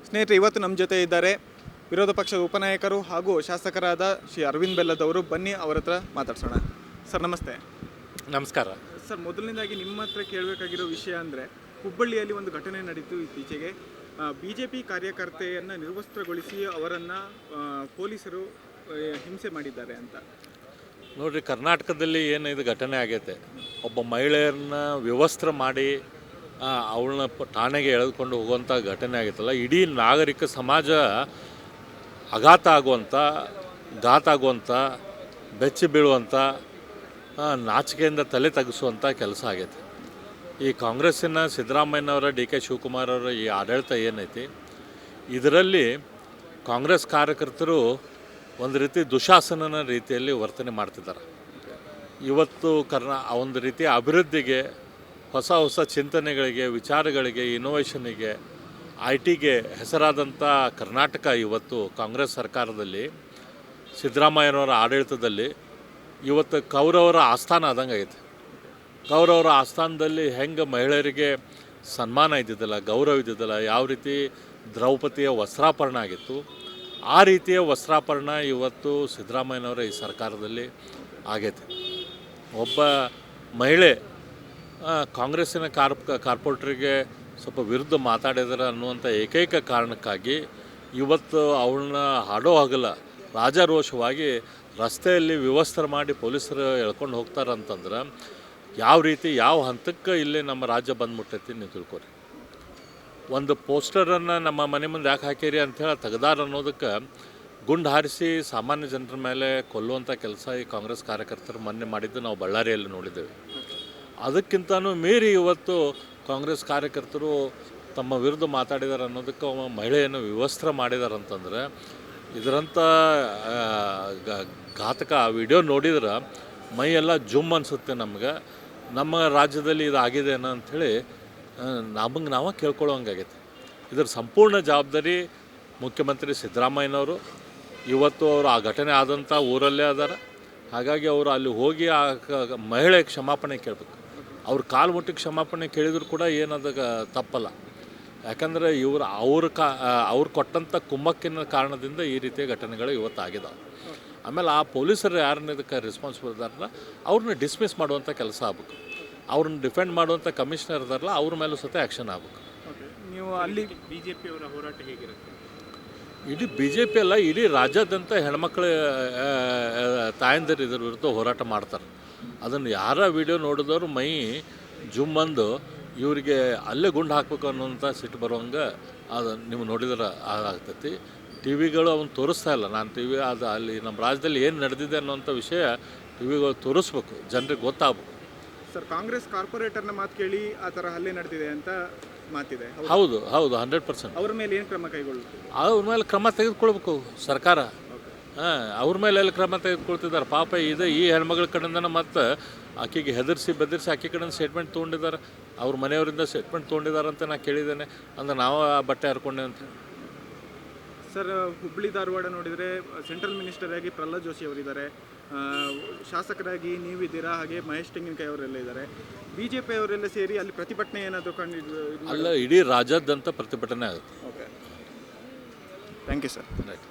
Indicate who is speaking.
Speaker 1: ಸ್ನೇಹಿತರೆ, ಇವತ್ತು ನಮ್ಮ ಜೊತೆ ಇದ್ದಾರೆ ವಿರೋಧ ಪಕ್ಷದ ಉಪನಾಯಕರು ಹಾಗೂ ಶಾಸಕರಾದ ಶ್ರೀ ಅರವಿಂದ್ ಬೆಲ್ಲದವರು. ಬನ್ನಿ ಅವರ ಹತ್ರ ಮಾತಾಡ್ಸೋಣ. ಸರ್ ನಮಸ್ತೆ.
Speaker 2: ನಮಸ್ಕಾರ
Speaker 1: ಸರ್, ಮೊದಲನೇದಾಗಿ ನಿಮ್ಮ ಹತ್ರ ಕೇಳಬೇಕಾಗಿರೋ ವಿಷಯ ಅಂದರೆ, ಹುಬ್ಬಳ್ಳಿಯಲ್ಲಿ ಒಂದು ಘಟನೆ ನಡೀತು ಇತ್ತೀಚೆಗೆ. BJP ಕಾರ್ಯಕರ್ತೆಯನ್ನು ನಿರ್ವಸ್ತ್ರಗೊಳಿಸಿ ಅವರನ್ನು ಪೊಲೀಸರು ಹಿಂಸೆ ಮಾಡಿದ್ದಾರೆ ಅಂತ.
Speaker 2: ನೋಡಿರಿ, ಕರ್ನಾಟಕದಲ್ಲಿ ಏನು ಇದು ಘಟನೆ ಆಗೈತೆ, ಒಬ್ಬ ಮಹಿಳೆಯರನ್ನ ವಿವಸ್ತ್ರ ಮಾಡಿ ಅವಳನ್ನ ಠಾಣೆಗೆ ಎಳೆದುಕೊಂಡು ಹೋಗುವಂಥ ಘಟನೆ ಆಗೈತಲ್ಲ, ಇಡೀ ನಾಗರಿಕ ಸಮಾಜ ಘಾತ ಆಗುವಂಥ ಬೆಚ್ಚಿ ಬೀಳುವಂಥ ನಾಚಿಕೆಯಿಂದ ತಲೆ ತಗ್ಗಿಸುವಂಥ ಕೆಲಸ ಆಗೈತೆ. ಈ ಕಾಂಗ್ರೆಸ್ಸಿನ ಸಿದ್ದರಾಮಯ್ಯನವರ DK ಶಿವಕುಮಾರ್ ಅವರ ಈ ಆಡಳಿತ ಏನೈತಿ, ಇದರಲ್ಲಿ ಕಾಂಗ್ರೆಸ್ ಕಾರ್ಯಕರ್ತರು ಒಂದು ರೀತಿ ದುಶಾಸನನ ರೀತಿಯಲ್ಲಿ ವರ್ತನೆ ಮಾಡ್ತಿದ್ದಾರೆ. ಇವತ್ತು ಒಂದು ರೀತಿಯ ಅಭಿವೃದ್ಧಿಗೆ, ಹೊಸ ಚಿಂತನೆಗಳಿಗೆ, ವಿಚಾರಗಳಿಗೆ, ಇನೋವೇಷನ್ನಿಗೆ, IT ಗೆ ಹೆಸರಾದಂಥ ಕರ್ನಾಟಕ ಇವತ್ತು ಕಾಂಗ್ರೆಸ್ ಸರ್ಕಾರದಲ್ಲಿ, ಸಿದ್ದರಾಮಯ್ಯನವರ ಆಡಳಿತದಲ್ಲಿ ಇವತ್ತು ಕೌರವರ ಆಸ್ಥಾನ ಆದಂಗೆ ಆಗೈತೆ. ಕೌರವರ ಆಸ್ಥಾನದಲ್ಲಿ ಹೆಂಗೆ ಮಹಿಳೆಯರಿಗೆ ಸನ್ಮಾನ ಇದ್ದಿದ್ದಲ್ಲ, ಗೌರವ ಇದ್ದಿದ್ದಲ್ಲ, ಯಾವ ರೀತಿ ದ್ರೌಪದಿಯ ವಸ್ತ್ರಾಪರಣ ಆಗಿತ್ತು, ಆ ರೀತಿಯ ವಸ್ತ್ರಾಪರಣ ಇವತ್ತು ಸಿದ್ದರಾಮಯ್ಯನವರ ಈ ಸರ್ಕಾರದಲ್ಲಿ ಆಗೈತೆ. ಒಬ್ಬ ಮಹಿಳೆ ಕಾಂಗ್ರೆಸ್ಸಿನ ಕಾರ್ಪೊರೇಟ್ರಿಗೆ ಸ್ವಲ್ಪ ವಿರುದ್ಧ ಮಾತಾಡಿದಾರೆ ಅನ್ನುವಂಥ ಏಕೈಕ ಕಾರಣಕ್ಕಾಗಿ ಇವತ್ತು ಅವಳನ್ನ ಹಾಡೋ ಹಗಲ ರಾಜಾರೋಷವಾಗಿ ರಸ್ತೆಯಲ್ಲಿ ವ್ಯವಸ್ಥೆ ಮಾಡಿ ಪೊಲೀಸರು ಎಳ್ಕೊಂಡು ಹೋಗ್ತಾರಂತಂದ್ರೆ ಯಾವ ಹಂತಕ್ಕೆ ಇಲ್ಲಿ ನಮ್ಮ ರಾಜ್ಯ ಬಂದ್ಬಿಟ್ಟೈತಿ ನೀವು ತಿಳ್ಕೊರಿ. ಒಂದು ಪೋಸ್ಟರನ್ನು ನಮ್ಮ ಮನೆ ಮುಂದೆ ಯಾಕೆ ಹಾಕಿರಿ ಅಂಥೇಳಿ ತೆಗೆದಾರ ಅನ್ನೋದಕ್ಕೆ ಗುಂಡು ಹಾರಿಸಿ ಸಾಮಾನ್ಯ ಜನರ ಮೇಲೆ ಕೊಲ್ಲುವಂಥ ಕೆಲಸ ಈ ಕಾಂಗ್ರೆಸ್ ಕಾರ್ಯಕರ್ತರು ಮೊನ್ನೆ ಮಾಡಿದ್ದು ನಾವು ಬಳ್ಳಾರಿಯಲ್ಲಿ ನೋಡಿದ್ದೇವೆ. ಅದಕ್ಕಿಂತನೂ ಮೀರಿ ಇವತ್ತು ಕಾಂಗ್ರೆಸ್ ಕಾರ್ಯಕರ್ತರು ತಮ್ಮ ವಿರುದ್ಧ ಮಾತಾಡಿದ್ದಾರೆ ಅನ್ನೋದಕ್ಕೆ ಮಹಿಳೆಯನ್ನು ವಿವಸ್ತ್ರ ಮಾಡಿದ್ದಾರೆ ಅಂತಂದರೆ, ಇದರಂಥ ಘಾತಕ ವಿಡಿಯೋ ನೋಡಿದ್ರೆ ಮೈಯೆಲ್ಲ ಜುಮ್ ಅನಿಸುತ್ತೆ ನಮ್ಗೆ. ನಮ್ಮ ರಾಜ್ಯದಲ್ಲಿ ಇದು ಆಗಿದೆ ಅನ್ನೋ ಅಂಥೇಳಿ ನಾವು ಕೇಳ್ಕೊಳ್ಳೋಂಗಾಗೈತೆ. ಇದರ ಸಂಪೂರ್ಣ ಜವಾಬ್ದಾರಿ ಮುಖ್ಯಮಂತ್ರಿ ಸಿದ್ದರಾಮಯ್ಯನವರು. ಇವತ್ತು ಅವರು ಆ ಘಟನೆ ಆದಂಥ ಊರಲ್ಲೇ ಅದಾರ. ಹಾಗಾಗಿ ಅವರು ಅಲ್ಲಿ ಹೋಗಿ ಆ ಮಹಿಳೆ ಕ್ಷಮಾಪಣೆ ಕೇಳಬೇಕು. ಅವ್ರ ಕಾಲು ಮುಟ್ಟಿಗೆ ಕ್ಷಮಾಪಣೆ ಕೇಳಿದ್ರು ಕೂಡ ಏನದ ತಪ್ಪಲ್ಲ. ಯಾಕಂದರೆ ಅವ್ರು ಕೊಟ್ಟಂಥ ಕುಮ್ಮಕ್ಕಿನ ಕಾರಣದಿಂದ ಈ ರೀತಿಯ ಘಟನೆಗಳು ಇವತ್ತು ಆಗಿದಾವೆ. ಆಮೇಲೆ ಆ ಪೊಲೀಸರು ಯಾರನ್ನ ಇದಕ್ಕೆ ರೆಸ್ಪಾನ್ಸಿಬಲ್ ಇದ್ದಾರಲ್ಲ ಅವ್ರನ್ನ ಡಿಸ್ಮಿಸ್ ಮಾಡುವಂಥ ಕೆಲಸ ಆಗ್ಬೇಕು. ಅವ್ರನ್ನ ಡಿಫೆಂಡ್ ಮಾಡುವಂಥ ಕಮಿಷನರ್ ಇದಾರಲ್ಲ ಅವ್ರ ಮೇಲೂ ಸಹ ಆ್ಯಕ್ಷನ್ ಆಗಬೇಕು.
Speaker 1: ನೀವು ಅಲ್ಲಿ BJP ಅವರ ಹೋರಾಟ ಹೇಗಿರುತ್ತೆ?
Speaker 2: ಇಡೀ BJP ಅಲ್ಲ, ಇಡೀ ರಾಜ್ಯಾದ್ಯಂತ ಹೆಣ್ಮಕ್ಳ ತಾಯಂದಿರು ಇದ್ರ ವಿರುದ್ಧ ಹೋರಾಟ ಮಾಡ್ತಾರೆ. ಅದನ್ನು ಯಾರ ವಿಡಿಯೋ ನೋಡಿದವರು ಮೈ ಜುಮ್ಮಂದು ಇವರಿಗೆ ಅಲ್ಲೇ ಗುಂಡು ಹಾಕಬೇಕು ಅನ್ನೋಂಥ ಸಿಟ್ಟು ಬರುವಂಗೆ ಅದು ನೀವು ನೋಡಿದ್ರೆ ಆಗ್ತೈತಿ. TVಗಳು ಅವನು ತೋರಿಸ್ತಾ ಇಲ್ಲ. ಅದು ಅಲ್ಲಿ ನಮ್ಮ ರಾಜ್ಯದಲ್ಲಿ ಏನು ನಡೆದಿದೆ ಅನ್ನೋಂಥ ವಿಷಯ TVಗಳು ತೋರಿಸ್ಬೇಕು, ಜನರಿಗೆ ಗೊತ್ತಾಗಬೇಕು.
Speaker 1: ಸರ್, ಕಾಂಗ್ರೆಸ್ ಕಾರ್ಪೊರೇಟರ್ನ ಮಾತು ಕೇಳಿ ಆ ಥರ ಹಲ್ಲೆ ನಡೆದಿದೆ ಅಂತ ಮಾತಿದೆ.
Speaker 2: ಹೌದು 100%.
Speaker 1: ಅವ್ರ ಮೇಲೆ ಏನು ಕ್ರಮ ಕೈಗೊಳ್ಳುತ್ತೆ?
Speaker 2: ಅವ್ರ ಮೇಲೆ ಕ್ರಮ ತೆಗೆದುಕೊಳ್ಬೇಕು ಸರ್ಕಾರ. ಅವ್ರ ಮೇಲೆ ಎಲ್ಲ ಕ್ರಮ ತೆಗೆದುಕೊಳ್ತಿದ್ದಾರೆ. ಪಾಪ ಈ ಹೆಣ್ಮಗಳ ಕಡೆಯಿಂದ ಮತ್ತು ಆಕೆಗೆ ಬೆದರಿಸಿ ಆಕೆ ಕಡೆಯಿಂದ ಸ್ಟೇಟ್ಮೆಂಟ್ ತೊಗೊಂಡಿದ್ದಾರೆ. ಅವ್ರ ಮನೆಯವರಿಂದ ಸ್ಟೇಟ್ಮೆಂಟ್ ತೊಗೊಂಡಿದ್ದಾರೆ ಅಂತ ನಾನು ಕೇಳಿದ್ದೇನೆ. ಅಂದ್ರೆ ನಾವು ಆ ಬಟ್ಟೆ ಹರ್ಕೊಂಡೆ ಅಂತ.
Speaker 1: ಸರ್, ಹುಬ್ಬಳ್ಳಿ ಧಾರವಾಡ ನೋಡಿದರೆ ಸೆಂಟ್ರಲ್ ಮಿನಿಸ್ಟರ್ ಆಗಿ ಪ್ರಹ್ಲಾದ್ ಜೋಶಿ ಅವರಿದ್ದಾರೆ, ಶಾಸಕರಾಗಿ ನೀವಿದ್ದೀರಾ, ಹಾಗೆ ಮಹೇಶ್ ತೆಂಗಿನಕಾಯಿ ಅವರೆಲ್ಲ ಇದ್ದಾರೆ. BJP ಅವರೆಲ್ಲ ಸೇರಿ ಅಲ್ಲಿ ಪ್ರತಿಭಟನೆ ಏನಾದರೂ
Speaker 2: ಅಲ್ಲ, ಇಡೀ ರಾಜ್ಯಾದ್ಯಂತ ಪ್ರತಿಭಟನೆ ಆಗುತ್ತೆ.
Speaker 1: Okay, thank you sir.
Speaker 2: Right.